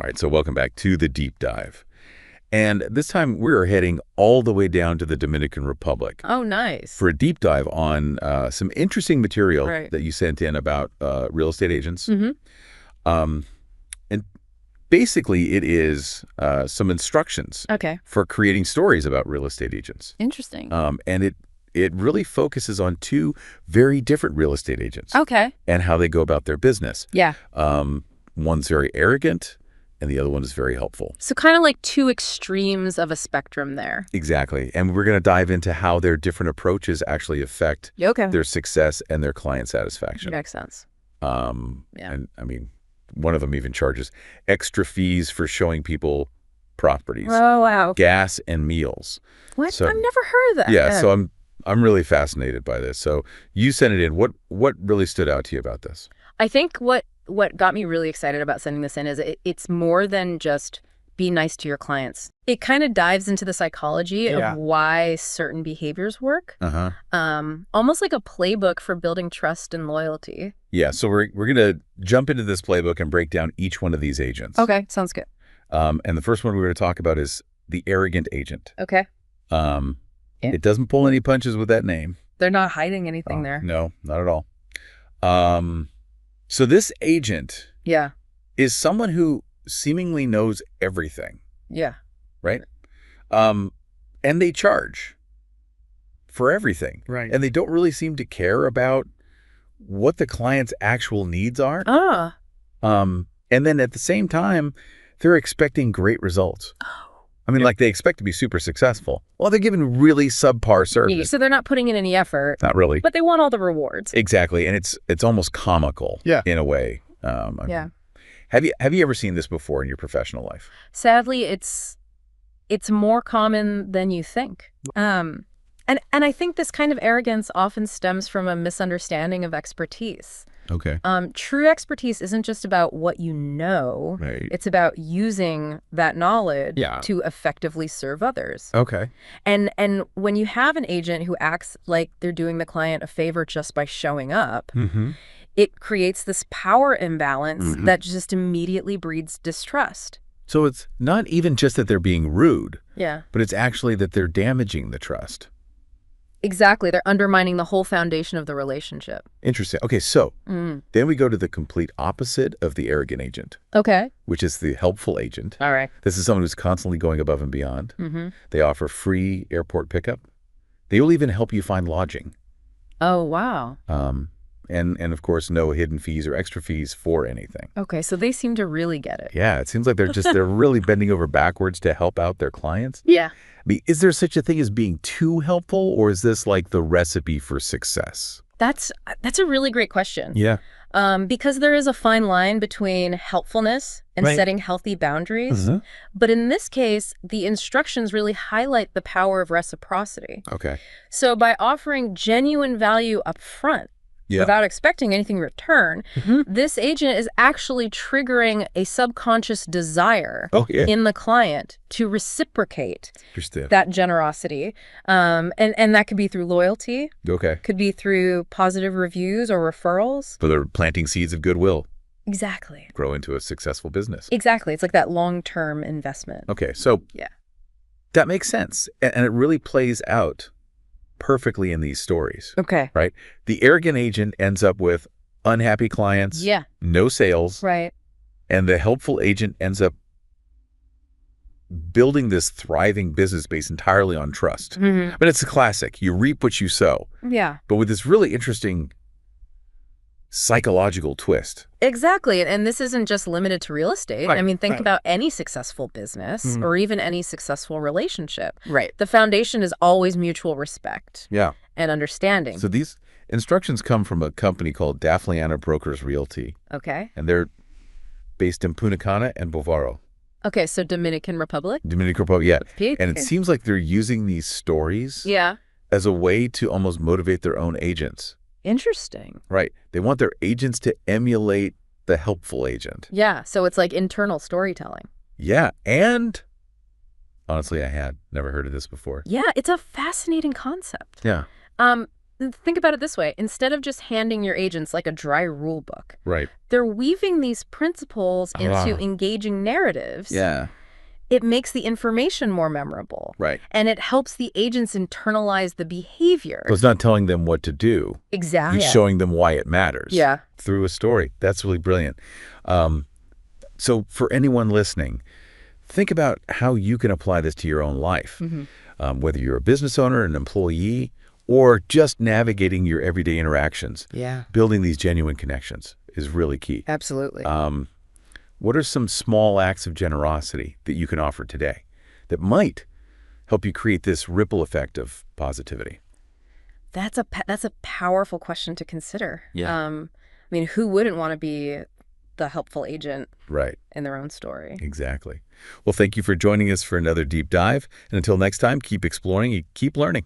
All right, so welcome back to the deep dive. And this time we're heading all the way down to the Dominican Republic Oh, nice. for a deep dive on some interesting material Right. that you sent in about real estate agents. Mm-hmm. And basically it is some instructions Okay. for creating stories about real estate agents. Interesting. And it really focuses on two very different real estate agents Okay. and how they go about their business. Yeah. One's very arrogant and the other one is very helpful. So kind of like two extremes of a spectrum there. Exactly. And we're going to dive into how their different approaches actually affect Okay. their success and their client satisfaction. Makes sense. Yeah. And I mean, one of them even charges extra fees for showing people properties, Oh, wow. gas and meals. What? So- I've never heard of that. Yeah. So I'm really fascinated by this. So you sent it in. What really stood out to you about this? I think what got me really excited about sending this in is it's more than just be nice to your clients. It kind of dives into the psychology of why certain behaviors work. Almost like a playbook for building trust and loyalty. Yeah. So we're going to jump into this playbook and break down each one of these agents. Okay. Sounds good. And the first one we're going to talk about is the arrogant agent. Okay. It doesn't pull any punches with that name. They're not hiding anything there. No, not at all. So this agent Yeah. is someone who seemingly knows everything, Yeah. right? And they charge for everything. Right. And they don't really seem to care about what the client's actual needs are. Ah. And then at the same time, they're expecting great results. Oh. I mean, like they expect to be super successful. Well, they're giving really subpar Yeah, service. so they're not putting in any effort, Not really. but they want all the rewards. Exactly. And it's almost comical in a way. Yeah. Have you ever seen this before in your professional life? Sadly, it's more common than you think. And I think this kind of arrogance often stems from a misunderstanding of expertise. Okay. True expertise isn't just about what you know. Right. It's about using that knowledge to effectively serve others. Okay. And when you have an agent who acts like they're doing the client a favor just by showing up, it creates this power imbalance that just immediately breeds distrust. So it's not even just that they're being rude, Yeah. but it's actually that they're damaging the trust. Exactly. They're undermining the whole foundation of the relationship. Interesting. Okay, so then we go to the complete opposite of the arrogant agent, Okay. which is the helpful agent. All right. This is someone who's constantly going above and beyond. They offer free airport pickup. They will even help you find lodging. Oh, wow. And of course, no hidden fees or extra fees for anything. Okay, so they seem to really get it. Yeah, it seems like they're really bending over backwards to help out their clients. Yeah. I mean, is there such a thing as being too helpful, or is this like the recipe for success? That's a really great question. Yeah. Because there is a fine line between helpfulness and setting healthy boundaries. But in this case, the instructions really highlight the power of reciprocity. Okay. So by offering genuine value up front, without expecting anything in return, this agent is actually triggering a subconscious desire in the client to reciprocate that generosity. And that could be through loyalty. Okay. Could be through positive reviews or referrals. So they're planting seeds of goodwill. Exactly. Grow into a successful business. Exactly. It's like that long-term investment. Okay. So that makes sense. And it really plays out perfectly in these stories. Okay. Right? The arrogant agent ends up with unhappy clients, no sales, Right. and the helpful agent ends up building this thriving business based entirely on trust. But it's a classic. You reap what you sow. Yeah. But with this really interesting psychological twist. Exactly. And this isn't just limited to real estate. Right, I mean, think about any successful business or even any successful relationship. Right. The foundation is always mutual respect and understanding. So these instructions come from a company called Daphliana Brokers Realty. Okay. And they're based in Punta Cana and Bovaro. Okay, so Dominican Republic? Dominican Republic, yeah. Peak. And it seems like they're using these stories as a way to almost motivate their own agents. Interesting. Right. They want their agents to emulate the helpful agent. Yeah, so it's like internal storytelling. Yeah, and honestly, I had never heard of this before. Yeah, it's a fascinating concept. Yeah. Think about it this way. Instead of just handing your agents like a dry rule book, Right. they're weaving these principles into engaging narratives. Yeah. It makes the information more memorable. Right. And it helps the agents internalize the behavior. So it's not telling them what to do. Exactly. You're showing them why it matters. Yeah. Through a story. That's really brilliant. So for anyone listening, think about how you can apply this to your own life. Whether you're a business owner, an employee, or just navigating your everyday interactions. Yeah. Building these genuine connections is really key. Absolutely. What are some small acts of generosity that you can offer today that might help you create this ripple effect of positivity? That's a powerful question to consider. Yeah. I mean, who wouldn't want to be the helpful agent in their own story? Exactly. Well, thank you for joining us for another deep dive. And until next time, keep exploring, keep learning.